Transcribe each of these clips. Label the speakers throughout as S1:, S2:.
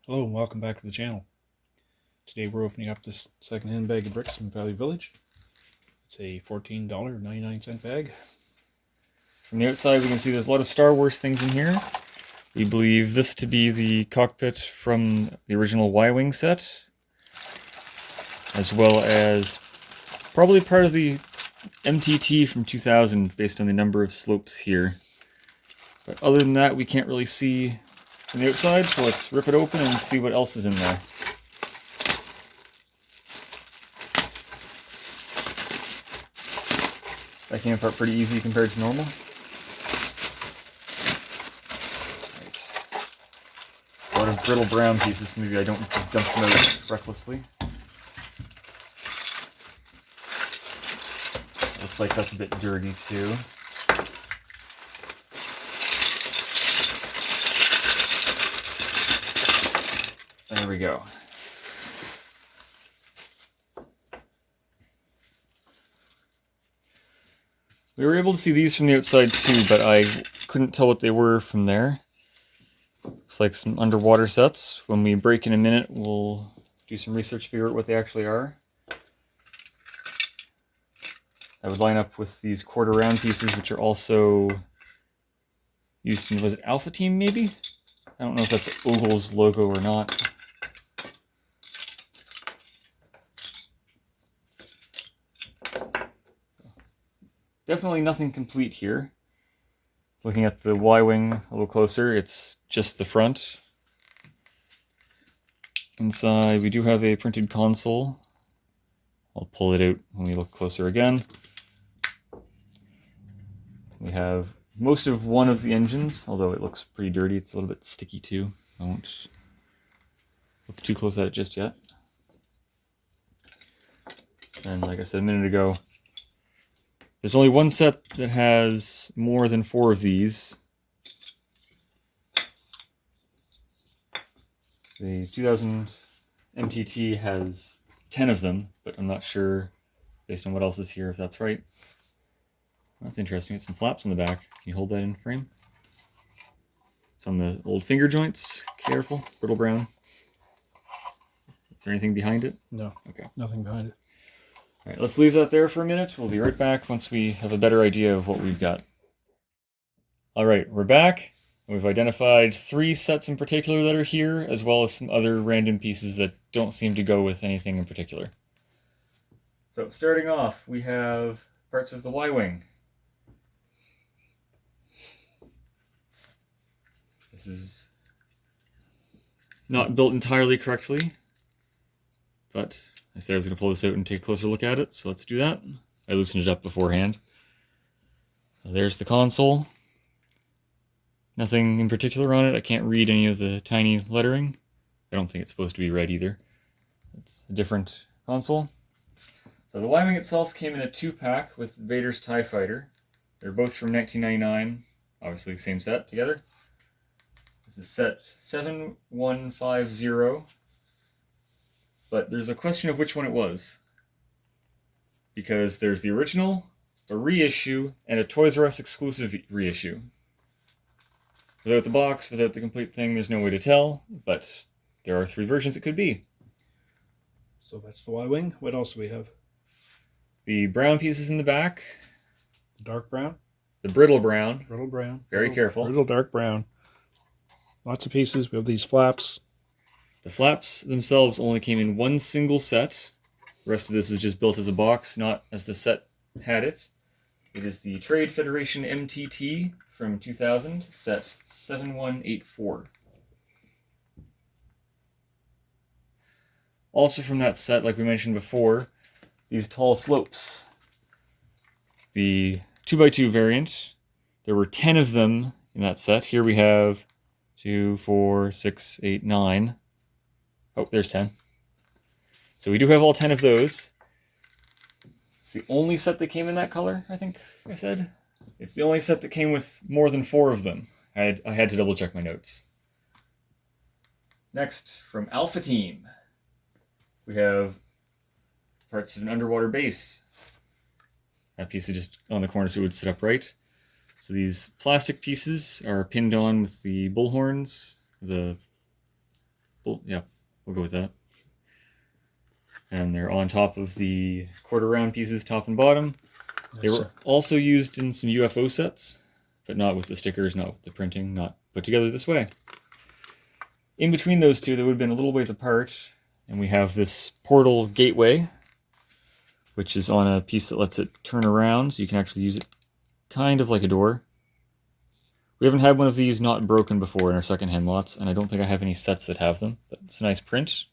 S1: Hello and welcome back to the channel. Today we're opening up this second-hand bag of bricks from Value Village. It's a $14.99 bag.
S2: From the outside we can see there's a lot of Star Wars things in here. We believe this to be the cockpit from the original Y-Wing set, as well as probably part of the MTT from 2000 based on the number of slopes here. But other than that we can't really see from the outside, so let's rip it open and see what else is in there. That came apart pretty easy compared to normal. A lot of brittle brown pieces, maybe I don't just dump them out recklessly. Looks like that's a bit dirty too. There we go. We were able to see these from the outside too, but I couldn't tell what they were from there. Looks like some underwater sets. When we break in a minute, we'll do some research, figure out what they actually are. That would line up with these quarter round pieces, which are also used in, was it Alpha Team maybe? I don't know if that's Ogle's logo or not. Definitely nothing complete here. Looking at the Y-Wing a little closer, it's just the front. Inside we do have a printed console. I'll pull it out when we look closer again. We have most of one of the engines, although it looks pretty dirty. It's a little bit sticky too. I won't look too close at it just yet. And like I said a minute ago, there's only one set that has more than 4 of these. The 2000 MTT has 10 of them, but I'm not sure, based on what else is here, if that's right. That's interesting. It's some flaps on the back. Can you hold that in frame? It's on the old finger joints. Careful. Brittle brown. Is there anything behind it?
S1: No.
S2: Okay.
S1: Nothing behind it.
S2: Alright, let's leave that there for a minute. We'll be right back once we have a better idea of what we've got. Alright, we're back. We've identified 3 sets in particular that are here, as well as some other random pieces that don't seem to go with anything in particular. So, starting off, we have parts of the Y-Wing. This is not built entirely correctly, but I said I was going to pull this out and take a closer look at it, so let's do that. I loosened it up beforehand. So there's the console. Nothing in particular on it. I can't read any of the tiny lettering. I don't think it's supposed to be red either. It's a different console. So the Y-Wing itself came in a 2-pack with Vader's TIE Fighter. They're both from 1999, obviously the same set together. This is set 7150. But there's a question of which one it was. Because there's the original, a reissue, and a Toys R Us exclusive reissue. Without the box, without the complete thing, there's no way to tell, but there are 3 versions it could be.
S1: So that's the Y-Wing. What else do we have?
S2: The brown pieces in the back.
S1: The dark brown.
S2: The brittle brown.
S1: Brittle brown.
S2: Very careful.
S1: Brittle dark brown. Lots of pieces. We have these flaps.
S2: The flaps themselves only came in 1 single set. The rest of this is just built as a box, not as the set had it. It is the Trade Federation MTT from 2000, set 7184. Also from that set, like we mentioned before, these tall slopes. The 2x2 variant, there were 10 of them in that set. Here we have 2, 4, 6, 8, 9. Oh, there's 10. So we do have all 10 of those. It's the only set that came in that color, I think I said. It's the only set that came with more than 4 of them. I had to double check my notes. Next, from Alpha Team, we have parts of an underwater base. That piece is just on the corner so it would sit upright. So these plastic pieces are pinned on with the bullhorns, the Yeah, we'll go with that. And they're on top of the quarter round pieces, top and bottom. They were also used in some UFO sets, but not with the stickers, not with the printing, not put together this way. In between those two, they would have been a little ways apart, and we have this portal gateway, which is on a piece that lets it turn around, so you can actually use it kind of like a door. We haven't had one of these not broken before in our secondhand lots, and I don't think I have any sets that have them, but it's a nice print.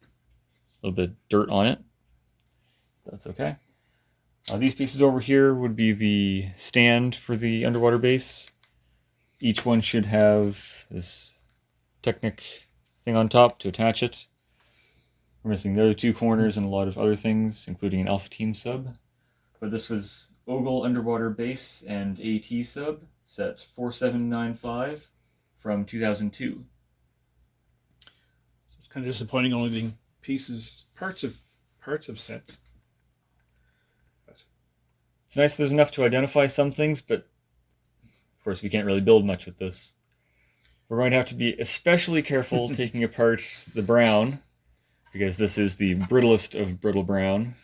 S2: A little bit of dirt on it. That's okay. These pieces over here would be the stand for the underwater base. Each one should have this Technic thing on top to attach it. We're missing the other two corners and a lot of other things, including an Alpha Team sub. But this was Ogle Underwater Base and AT sub, set 4795 from 2002.
S1: So it's kind of disappointing only being pieces, parts of sets.
S2: It's nice there's enough to identify some things, but of course we can't really build much with this. We're going to have to be especially careful taking apart the brown, because this is the brittlest of brittle brown.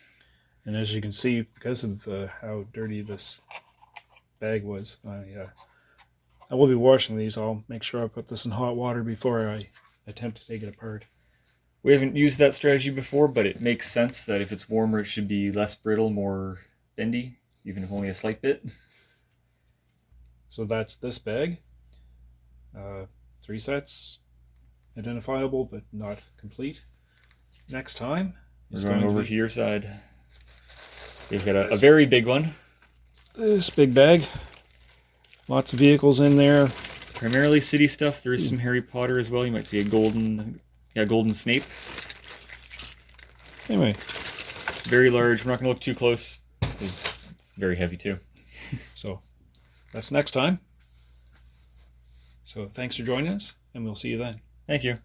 S1: And as you can see, because of how dirty this bag was, I will be washing these. I'll make sure I put this in hot water before I attempt to take it apart.
S2: We haven't used that strategy before, but it makes sense that if it's warmer, it should be less brittle, more bendy, even if only a slight bit.
S1: So that's this bag. 3 sets, identifiable but not complete. Next time,
S2: we're going over to your side. We've got a very big one.
S1: This big bag. Lots of vehicles in there.
S2: Primarily city stuff. There is some Harry Potter as well. You might see a golden Snape.
S1: Anyway.
S2: Very large. We're not going to look too close because it's very heavy too.
S1: So that's next time. So thanks for joining us, and we'll see you then.
S2: Thank you.